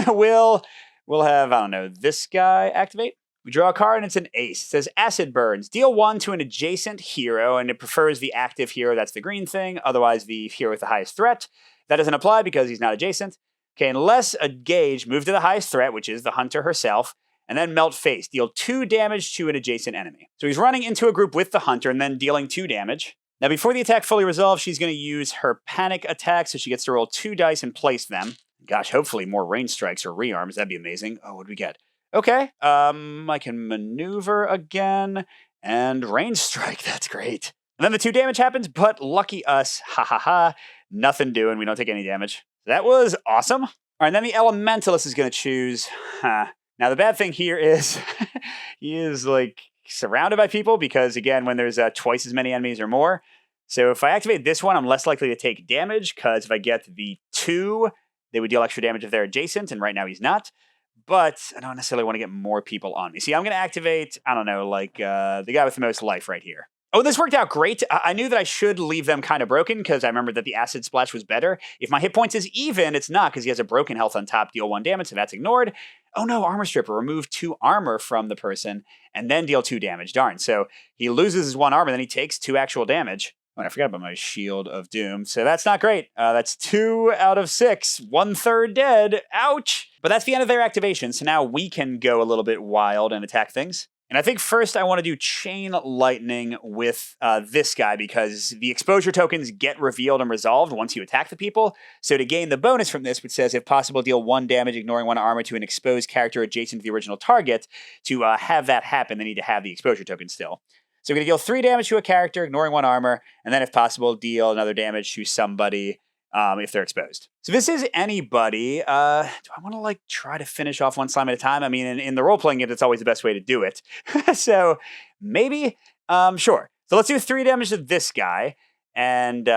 We'll have, I don't know, this guy activate. We draw a card and it's an ace. It says Acid Burns. Deal 1 to an adjacent hero, and it prefers the active hero. That's the green thing. Otherwise, the hero with the highest threat. That doesn't apply because he's not adjacent. Okay, unless engaged, move to the highest threat, which is the hunter herself, and then melt face. Deal 2 damage to an adjacent enemy. So he's running into a group with the hunter and then dealing 2 damage. Now, before the attack fully resolves, she's going to use her panic attack, so she gets to roll 2 dice and place them. Gosh, hopefully more range strikes or rearms. That'd be amazing. Oh, what do we get? Okay, I can maneuver again and range strike. That's great. And then the 2 damage happens, but lucky us, ha ha ha, nothing doing. We don't take any damage. That was awesome. All right, and then the Elementalist is going to choose. Now, the bad thing here is he is like surrounded by people because, again, when there's twice as many enemies or more. So if I activate this one, I'm less likely to take damage because if I get the 2, they would deal extra damage if they're adjacent, and right now he's not. But I don't necessarily want to get more people on me. See, I'm going to activate, I don't know, like the guy with the most life right here. Oh, this worked out great. I knew that I should leave them kind of broken because I remembered that the acid splash was better. If my hit points is even, it's not because he has a broken health on top, deal 1 damage, so that's ignored. Oh no, armor stripper, remove 2 armor from the person and then deal 2 damage. Darn, so he loses his 1 armor, then he takes 2 actual damage. Oh, I forgot about my Shield of Doom, so that's not great. That's 2 out of 6, 1/3 dead. Ouch! But that's the end of their activation, so now we can go a little bit wild and attack things. And I think first I want to do Chain Lightning with this guy because the exposure tokens get revealed and resolved once you attack the people. So to gain the bonus from this, which says if possible deal 1 damage ignoring 1 armor to an exposed character adjacent to the original target, to have that happen they need to have the exposure token still. So we're going to deal 3 damage to a character, ignoring 1 armor, and then if possible, deal another damage to somebody if they're exposed. So this is anybody. Do I want to like try to finish off 1 slime at a time? I mean, in the role-playing game, it's always the best way to do it. So maybe, sure. So let's do 3 damage to this guy, and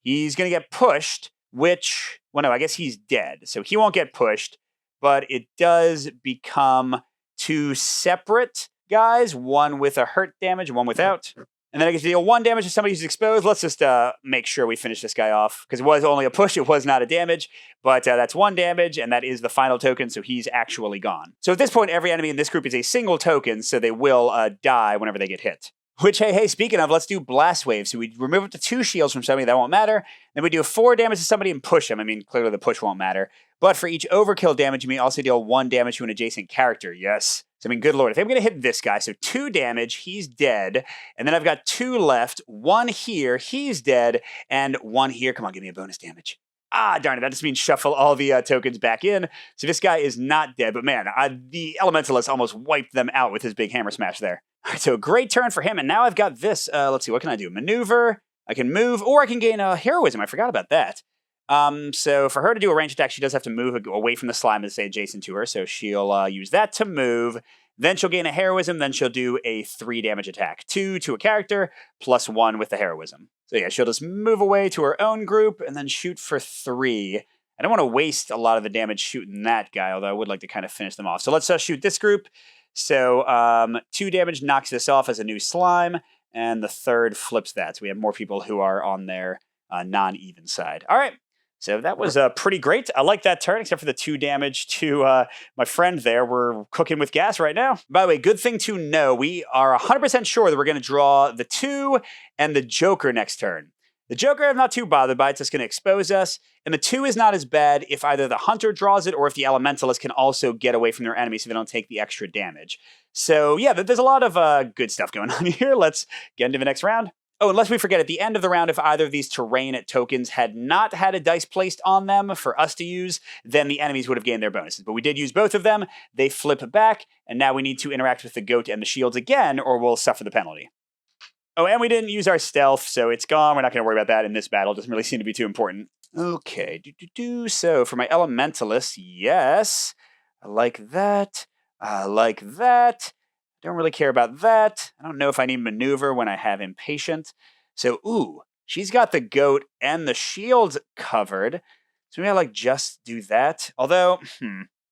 he's going to get pushed, which, well, no, I guess he's dead. So he won't get pushed, but it does become 2 separate guys, 1 with a hurt damage, 1 without. And then I get to deal 1 damage to somebody who's exposed. Let's just make sure we finish this guy off, because it was only a push, it was not a damage, but that's 1 damage, and that is the final token, so he's actually gone. So at this point, every enemy in this group is a single token, so they will die whenever they get hit. Which, hey, speaking of, let's do Blast Wave. So we remove up to 2 shields from somebody, that won't matter. Then we do 4 damage to somebody and push them. I mean, clearly the push won't matter. But for each overkill damage, you may also deal 1 damage to an adjacent character. Yes. So, I mean, good lord. I think I'm going to hit this guy. So 2 damage, he's dead. And then I've got 2 left. 1 here, he's dead. And 1 here. Come on, give me a bonus damage. Ah, darn it. That just means shuffle all the tokens back in. So this guy is not dead. But man, the Elementalist almost wiped them out with his big hammer smash there. All right, so a great turn for him. And now I've got this. Let's see, what can I do? Maneuver. I can move, or I can gain heroism. I forgot about that. So for her to do a range attack, she does have to move away from the slime and stay adjacent to her. So she'll use that to move. Then she'll gain a heroism. Then she'll do a 3 damage attack. 2 to a character, plus 1 with the heroism. So yeah, she'll just move away to her own group and then shoot for 3. I don't want to waste a lot of the damage shooting that guy, although I would like to kind of finish them off. So let's shoot this group. So 2 damage knocks this off as a new slime, and the 3rd flips that. So we have more people who are on their non-even side. All right. So that was pretty great. I like that turn, except for the 2 damage to my friend there. We're cooking with gas right now. By the way, good thing to know, we are 100% sure that we're going to draw the 2 and the Joker next turn. The Joker I'm not too bothered by. It's just going to expose us. And the 2 is not as bad if either the Hunter draws it or if the Elementalist can also get away from their enemies so they don't take the extra damage. So yeah, there's a lot of good stuff going on here. Let's get into the next round. Oh, unless we forget, at the end of the round, if either of these terrain tokens had not had a dice placed on them for us to use, then the enemies would have gained their bonuses. But we did use both of them. They flip back, and now we need to interact with the goat and the shields again, or we'll suffer the penalty. Oh, and we didn't use our stealth, so it's gone. We're not going to worry about that in this battle. It doesn't really seem to be too important. Okay, so for my Elementalist, yes, I like that. I like that. Don't really care about that. I don't know if I need maneuver when I have impatient. So, ooh, she's got the goat and the shield covered. So maybe I like just do that. Although,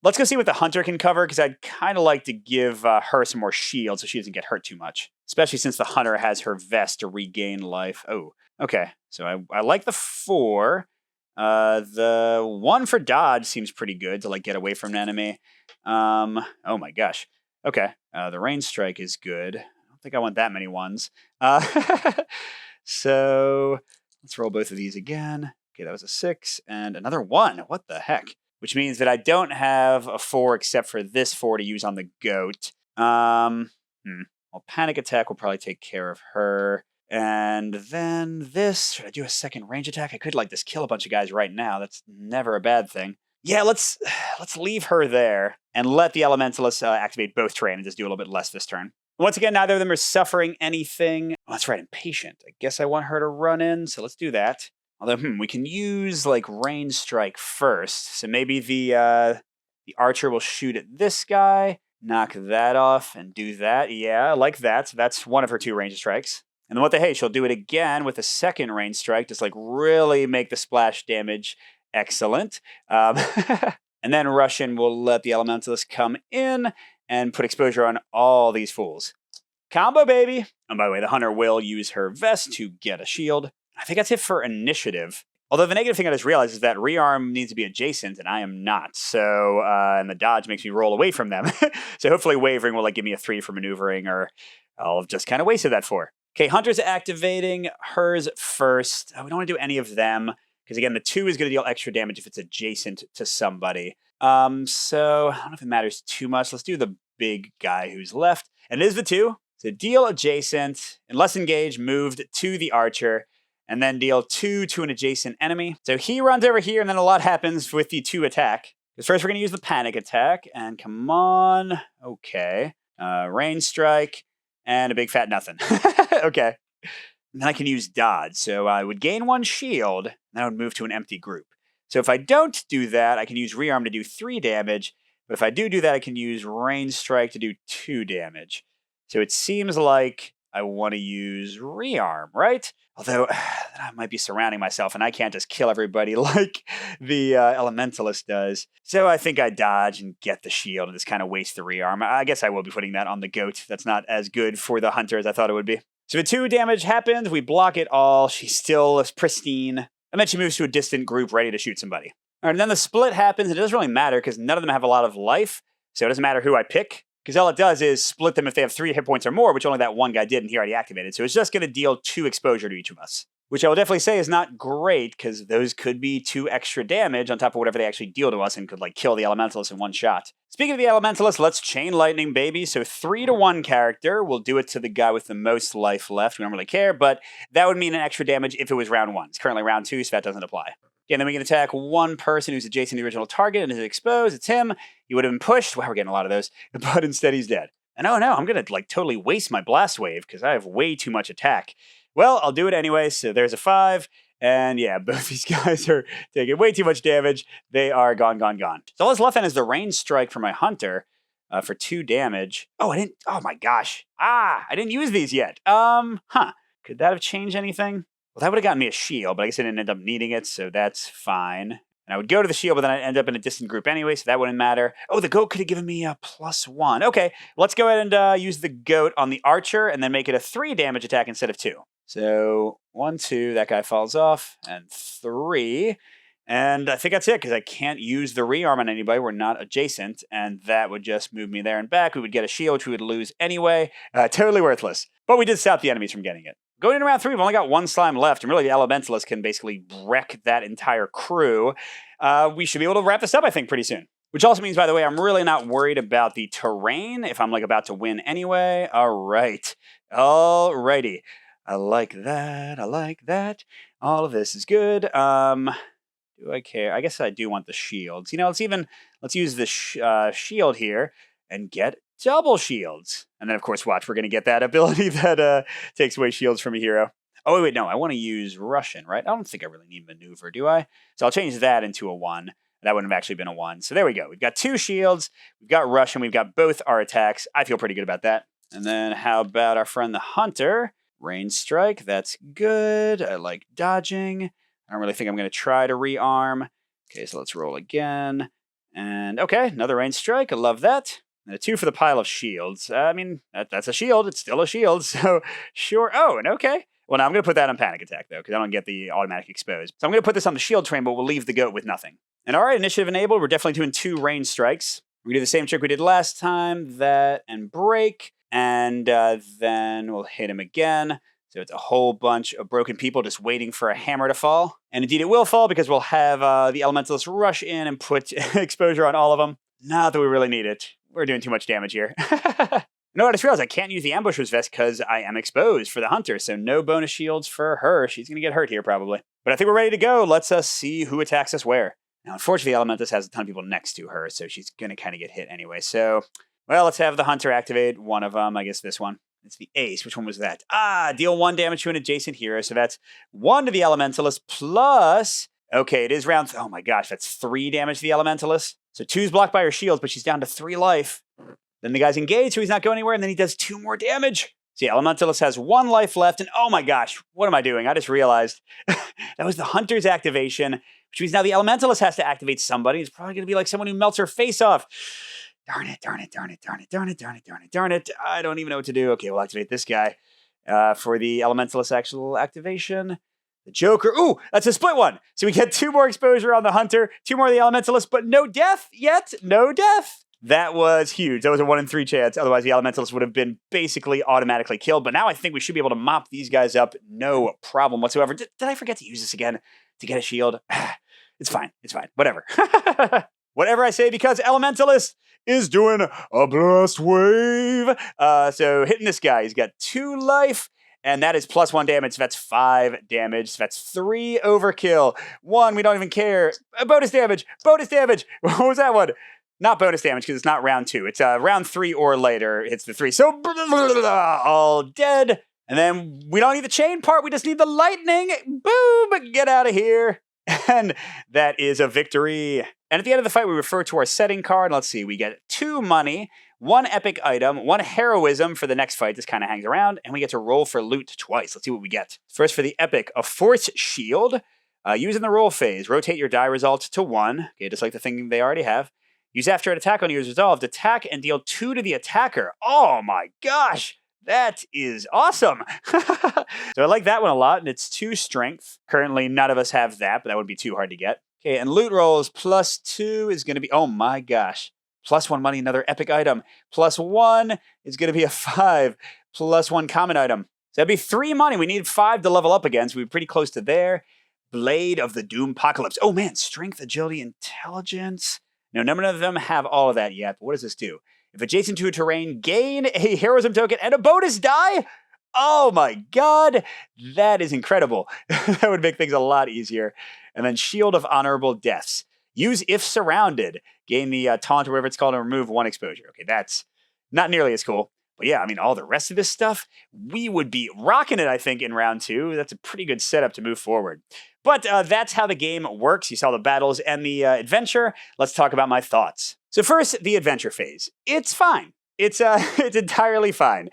let's go see what the hunter can cover, because I'd kind of like to give her some more shield so she doesn't get hurt too much. Especially since the hunter has her vest to regain life. Oh, okay. So I like the 4. The 1 for dodge seems pretty good to like get away from an enemy. Oh my gosh. Okay, the range strike is good. I don't think I want that many ones. So let's roll both of these again. Okay, that was a 6 and another 1. What the heck? Which means that I don't have a 4 except for this 4 to use on the goat. Well, panic attack will probably take care of her. And then this, should I do a second range attack? I could like just kill a bunch of guys right now. That's never a bad thing. Yeah, let's leave her there and let the Elementalist activate both terrain and just do a little bit less this turn. Once again, neither of them are suffering anything. Oh, that's right, impatient. I guess I want her to run in, so let's do that. Although, we can use like range strike first. So maybe the archer will shoot at this guy, knock that off and do that. Yeah, I like that. So that's one of her 2 range strikes. And then what the hey, she'll do it again with a second range strike, just like really make the splash damage excellent. And then Russian will let the Elementalist come in and put exposure on all these fools. Combo, baby! And by the way, the Hunter will use her vest to get a shield. I think that's it for initiative. Although the negative thing I just realized is that rearm needs to be adjacent, and I am not. So, and the dodge makes me roll away from them. So hopefully wavering will like give me a 3 for maneuvering, or I'll have just kind of wasted that 4. Okay, Hunter's activating hers first. We don't want to do any of them, because again, the 2 is going to deal extra damage if it's adjacent to somebody. So I don't know if it matters too much. Let's do the big guy who's left. And it is the 2. So deal adjacent, unless engaged, moved to the archer, and then deal 2 to an adjacent enemy. So he runs over here, and then a lot happens with the 2 attack. Because first we're going to use the panic attack, and come on. Okay. Range strike, and a big fat nothing. Okay. And then I can use dodge. So I would gain 1 shield, and then I would move to an empty group. So if I don't do that, I can use rearm to do 3 damage. But if I do that, I can use range strike to do 2 damage. So it seems like I want to use rearm, right? Although I might be surrounding myself, and I can't just kill everybody like the Elementalist does. So I think I dodge and get the shield and just kind of waste the rearm. I guess I will be putting that on the goat. That's not as good for the Hunter as I thought it would be. So the 2 damage happens. We block it all. She's still pristine. And then she moves to a distant group ready to shoot somebody. All right, and then the split happens. It doesn't really matter because none of them have a lot of life. So it doesn't matter who I pick. Because all it does is split them if they have 3 hit points or more, which only that one guy did, and he already activated. So it's just going to deal 2 exposure to each of us. Which I will definitely say is not great, because those could be 2 extra damage on top of whatever they actually deal to us, and could like kill the Elementalist in 1 shot. Speaking of the Elementalist, let's Chain Lightning, baby. So 3 to 1 character. We'll do it to the guy with the most life left. We don't really care, but that would mean an extra damage if it was round 1. It's currently round 2, so that doesn't apply. And then we can attack 1 person who's adjacent to the original target and is exposed. It's him. He would have been pushed. Wow, we're getting a lot of those. But instead he's dead. And oh no, I'm going to like totally waste my blast wave because I have way too much attack. Well, I'll do it anyway. So there's a 5. And yeah, both these guys are taking way too much damage. They are gone, gone, gone. So all that's left then is the range strike for my Hunter for 2 damage. Oh, oh my gosh. I didn't use these yet. Could that have changed anything? Well, that would have gotten me a shield, but I guess I didn't end up needing it, so that's fine. And I would go to the shield, but then I'd end up in a distant group anyway, so that wouldn't matter. Oh, the goat could have given me a +1. Okay, let's go ahead and use the goat on the archer, and then make it a 3 damage attack instead of 2. So 1, 2, that guy falls off, and 3. And I think that's it, because I can't use the rearm on anybody. We're not adjacent, and that would just move me there and back. We would get a shield, which we would lose anyway. Totally worthless. But we did stop the enemies from getting it. Going into round 3, we've only got 1 slime left, and really the Elementalist can basically wreck that entire crew. We should be able to wrap this up, I think, pretty soon. Which also means, by the way, I'm really not worried about the terrain if I'm like about to win anyway. All right. Alrighty. I like that. I like that. All of this is good. Do I care? I guess I do want the shields. You know, let's use the shield here and get double shields. And then, of course, watch, we're going to get that ability that takes away shields from a hero. Oh, wait, no, I want to use Russian, right? I don't think I really need maneuver, do I? So I'll change that into a 1. That wouldn't have actually been a 1. So there we go. We've got 2 shields. We've got Russian. We've got both our attacks. I feel pretty good about that. And then how about our friend the Hunter? Range strike. That's good. I like dodging. I don't really think I'm going to try to rearm. Okay, so let's roll again. And okay, another range strike. I love that. And a 2 for the pile of shields. I mean, that's a shield. It's still a shield, so sure. Oh, and okay. Well, now I'm going to put that on panic attack, though, because I don't get the automatic exposed. So I'm going to put this on the shield train, but we'll leave the goat with nothing. And all right, initiative enabled. We're definitely doing 2 range strikes. We're going to do the same trick we did last time, that and break. And then we'll hit him again. So it's a whole bunch of broken people just waiting for a hammer to fall. And indeed it will fall because we'll have the Elementalist rush in and put exposure on all of them. Not that we really need it. We're doing too much damage here. No, I just realized I can't use the Ambusher's Vest because I am exposed for the Hunter, so no bonus shields for her. She's going to get hurt here, probably. But I think we're ready to go. Let's see who attacks us where. Now, unfortunately, Elementalist has a ton of people next to her, so she's going to kind of get hit anyway. So, well, let's have the Hunter activate one of them. I guess this one. It's the Ace. Which one was that? Deal 1 damage to an adjacent hero. So that's 1 to the Elementalist plus... Okay, it is round... Oh my gosh, that's 3 damage to the Elementalist. So 2's blocked by her shields, but she's down to 3 life. Then the guy's engaged, so he's not going anywhere, and then he does 2 more damage. See, Elementalist has 1 life left, and oh my gosh, what am I doing? I just realized that was the Hunter's activation, which means now the Elementalist has to activate somebody. It's probably going to be like someone who melts her face off. Darn it, darn it, darn it, darn it, darn it, darn it, darn it, darn it. I don't even know what to do. Okay, we'll activate this guy for the Elementalist actual activation. The Joker. Ooh, that's a split one. So we get 2 more exposure on the Hunter, 2 more of the Elementalist, but no death yet. No death. That was huge. That was a 1 in 3 chance. Otherwise, the Elementalist would have been basically automatically killed. But now I think we should be able to mop these guys up. No problem whatsoever. Did I forget to use this again to get a shield? It's fine. It's fine. Whatever. Whatever I say, because Elementalist is doing a blast wave. So hitting this guy, he's got 2 life. And that is +1 damage, so that's 5 damage. So that's 3 overkill. 1, we don't even care. Bonus damage. Bonus damage. What was that one? Not bonus damage, because it's not round 2. It's round 3 or later hits the 3. So all dead. And then we don't need the chain part. We just need the lightning. Boom. Get out of here. And that is a victory. And at the end of the fight, we refer to our setting card. Let's see. We get 2 money, 1 epic item, 1 heroism for the next fight. This kind of hangs around. And we get to roll for loot twice. Let's see what we get. First, for the epic, a force shield. Using the roll phase, rotate your die result to 1. Okay, just like the thing they already have. Use after an attack on you is resolved. Attack and deal 2 to the attacker. Oh my gosh. That is awesome. So I like that one a lot, and it's 2 strength. Currently, none of us have that, but that would be too hard to get. Okay, and loot rolls +2 is going to be, oh my gosh. +1 money, another epic item. +1 is going to be a 5. +1 common item. So that'd be 3 money. We need 5 to level up again, so we're pretty close to there. Blade of the Doom Apocalypse. Oh man, strength, agility, intelligence. No, none of them have all of that yet, but what does this do? If adjacent to a terrain, gain a heroism token and a bonus die? Oh my god, that is incredible. That would make things a lot easier. And then Shield of Honorable Deaths. Use if surrounded. Gain the taunt or whatever it's called and remove 1 exposure. Okay, that's not nearly as cool. But yeah, I mean, all the rest of this stuff, we would be rocking it, I think, in round 2. That's a pretty good setup to move forward. But that's how the game works. You saw the battles and the adventure. Let's talk about my thoughts. So first, the adventure phase. It's fine. It's entirely fine.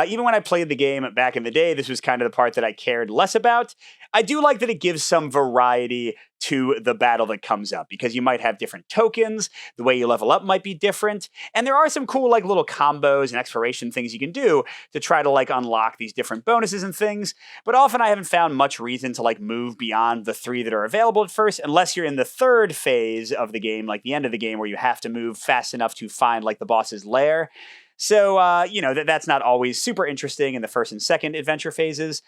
Even when I played the game back in the day, this was kind of the part that I cared less about. I do like that it gives some variety to the battle that comes up, because you might have different tokens, the way you level up might be different, and there are some cool like little combos and exploration things you can do to try to like unlock these different bonuses and things, but often I haven't found much reason to like move beyond the 3 that are available at first, unless you're in the 3rd phase of the game, like the end of the game where you have to move fast enough to find like the boss's lair. So, you know, that's not always super interesting in the 1st and 2nd adventure phases.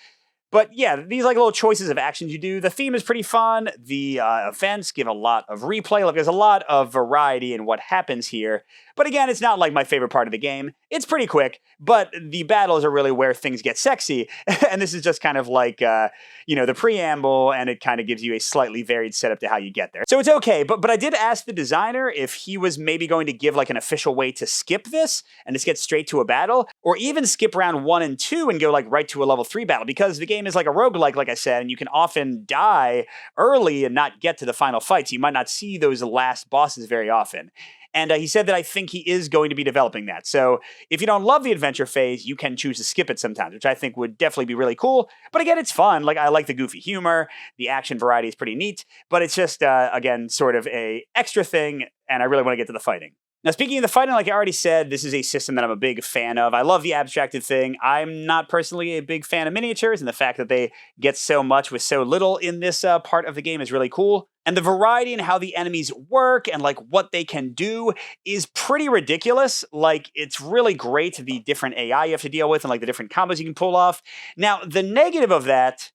But yeah, these like little choices of actions you do. The theme is pretty fun. The events give a lot of replay. Like there's a lot of variety in what happens here. But again, it's not like my favorite part of the game. It's pretty quick, but the battles are really where things get sexy. And this is just kind of like, you know, the preamble, and it kind of gives you a slightly varied setup to how you get there. So it's okay, but I did ask the designer if he was maybe going to give like an official way to skip this and just get straight to a battle, or even skip round 1 and 2 and go like right to a level 3 battle, because the game is like a roguelike, like I said, and you can often die early and not get to the final fight, so you might not see those last bosses very often. And he said that I think he is going to be developing that. So if you don't love the adventure phase, you can choose to skip it sometimes, which I think would definitely be really cool. But again, it's fun. Like I like the goofy humor. The action variety is pretty neat. But it's just, again, sort of a extra thing. And I really want to get to the fighting. Now, speaking of the fighting, like I already said, this is a system that I'm a big fan of. I love the abstracted thing. I'm not personally a big fan of miniatures, and the fact that they get so much with so little in this part of the game is really cool. And the variety in how the enemies work and like what they can do is pretty ridiculous. Like, it's really great, the different AI you have to deal with and like the different combos you can pull off. Now, the negative of that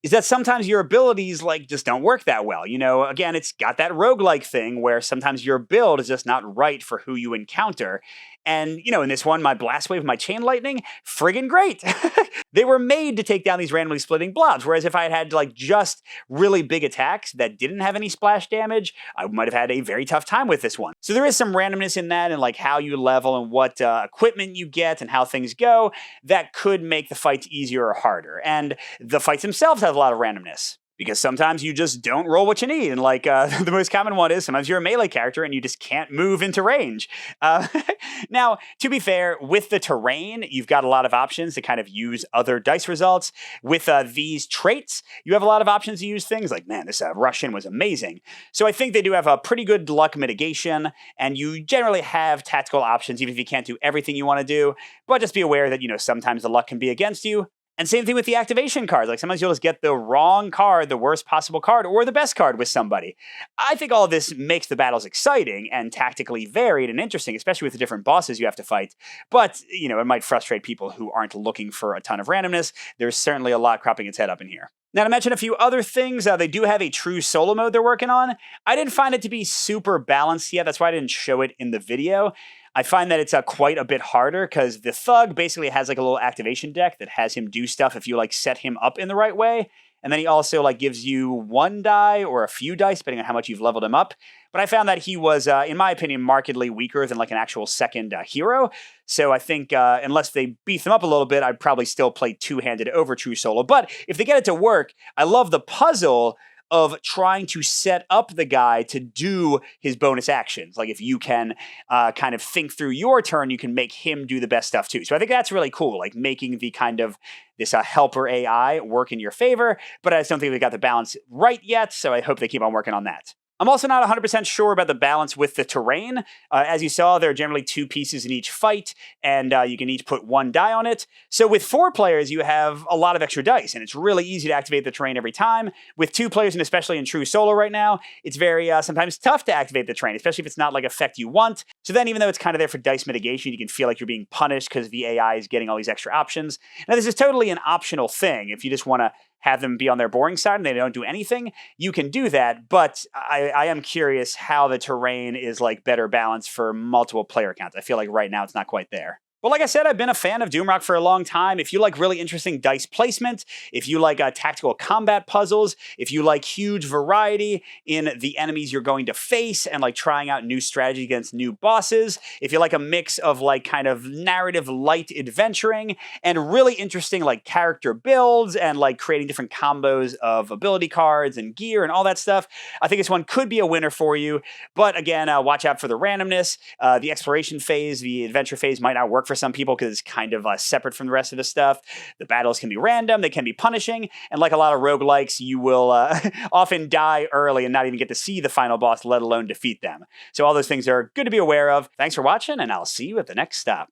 is that sometimes your abilities like just don't work that well. You know, again, it's got that roguelike thing where sometimes your build is just not right for who you encounter. And, you know, in this one, my Blast Wave, my Chain Lightning, friggin' great. They were made to take down these randomly splitting blobs, whereas if I had had like just really big attacks that didn't have any splash damage, I might have had a very tough time with this one. So there is some randomness in that, and like how you level and what equipment you get and how things go that could make the fights easier or harder. And the fights themselves have a lot of randomness, because sometimes you just don't roll what you need. And like the most common one is sometimes you're a melee character and you just can't move into range. Now, to be fair, with the terrain, you've got a lot of options to kind of use other dice results. With these traits, you have a lot of options to use things like, man, this Russian was amazing. So I think they do have a pretty good luck mitigation, and you generally have tactical options, even if you can't do everything you want to do. But just be aware that, sometimes the luck can be against you. And same thing with the activation cards. Like sometimes you'll just get the wrong card, the worst possible card, or the best card with somebody. I think all this makes the battles exciting and tactically varied and interesting, especially with the different bosses you have to fight. But, it might frustrate people who aren't looking for a ton of randomness. There's certainly a lot cropping its head up in here. Now, to mention a few other things, they do have a true solo mode they're working on. I didn't find it to be super balanced yet. That's why I didn't show it in the video. I find that it's quite a bit harder because the thug basically has like a little activation deck that has him do stuff if you set him up in the right way. And then he also gives you one die or a few dice, depending on how much you've leveled him up. But I found that he was, in my opinion, markedly weaker than an actual second hero. So I think unless they beef him up a little bit, I'd probably still play two-handed over True Solo. But if they get it to work, I love the puzzle of trying to set up the guy to do his bonus actions. Like if you can kind of think through your turn, you can make him do the best stuff too. So I think that's really cool, like making the kind of this helper AI work in your favor, but I just don't think they got the balance right yet, so I hope they keep on working on that. I'm also not 100% sure about the balance with the terrain. As you saw, there are generally 2 pieces in each fight, and you can each put 1 die on it. So with 4 players, you have a lot of extra dice, and it's really easy to activate the terrain every time. With 2 players, and especially in True Solo right now, it's very sometimes tough to activate the terrain, especially if it's not effect you want. So then even though it's kind of there for dice mitigation, you can feel like you're being punished because the AI is getting all these extra options. Now this is totally an optional thing. If you just want to have them be on their boring side and they don't do anything, you can do that. But I am curious how the terrain is better balanced for multiple player counts. I feel like right now it's not quite there. Well, like I said, I've been a fan of Doomrock for a long time. If you like really interesting dice placement, if you like tactical combat puzzles, if you like huge variety in the enemies you're going to face and trying out new strategy against new bosses, if you like a mix of kind of narrative light adventuring and really interesting character builds and creating different combos of ability cards and gear and all that stuff, I think this one could be a winner for you. But again, watch out for the randomness. The exploration phase, the adventure phase might not work for some people because it's kind of separate from the rest of the stuff. The battles can be random, they can be punishing, and like a lot of roguelikes, you will often die early and not even get to see the final boss, let alone defeat them. So all those things are good to be aware of. Thanks for watching, and I'll see you at the next stop.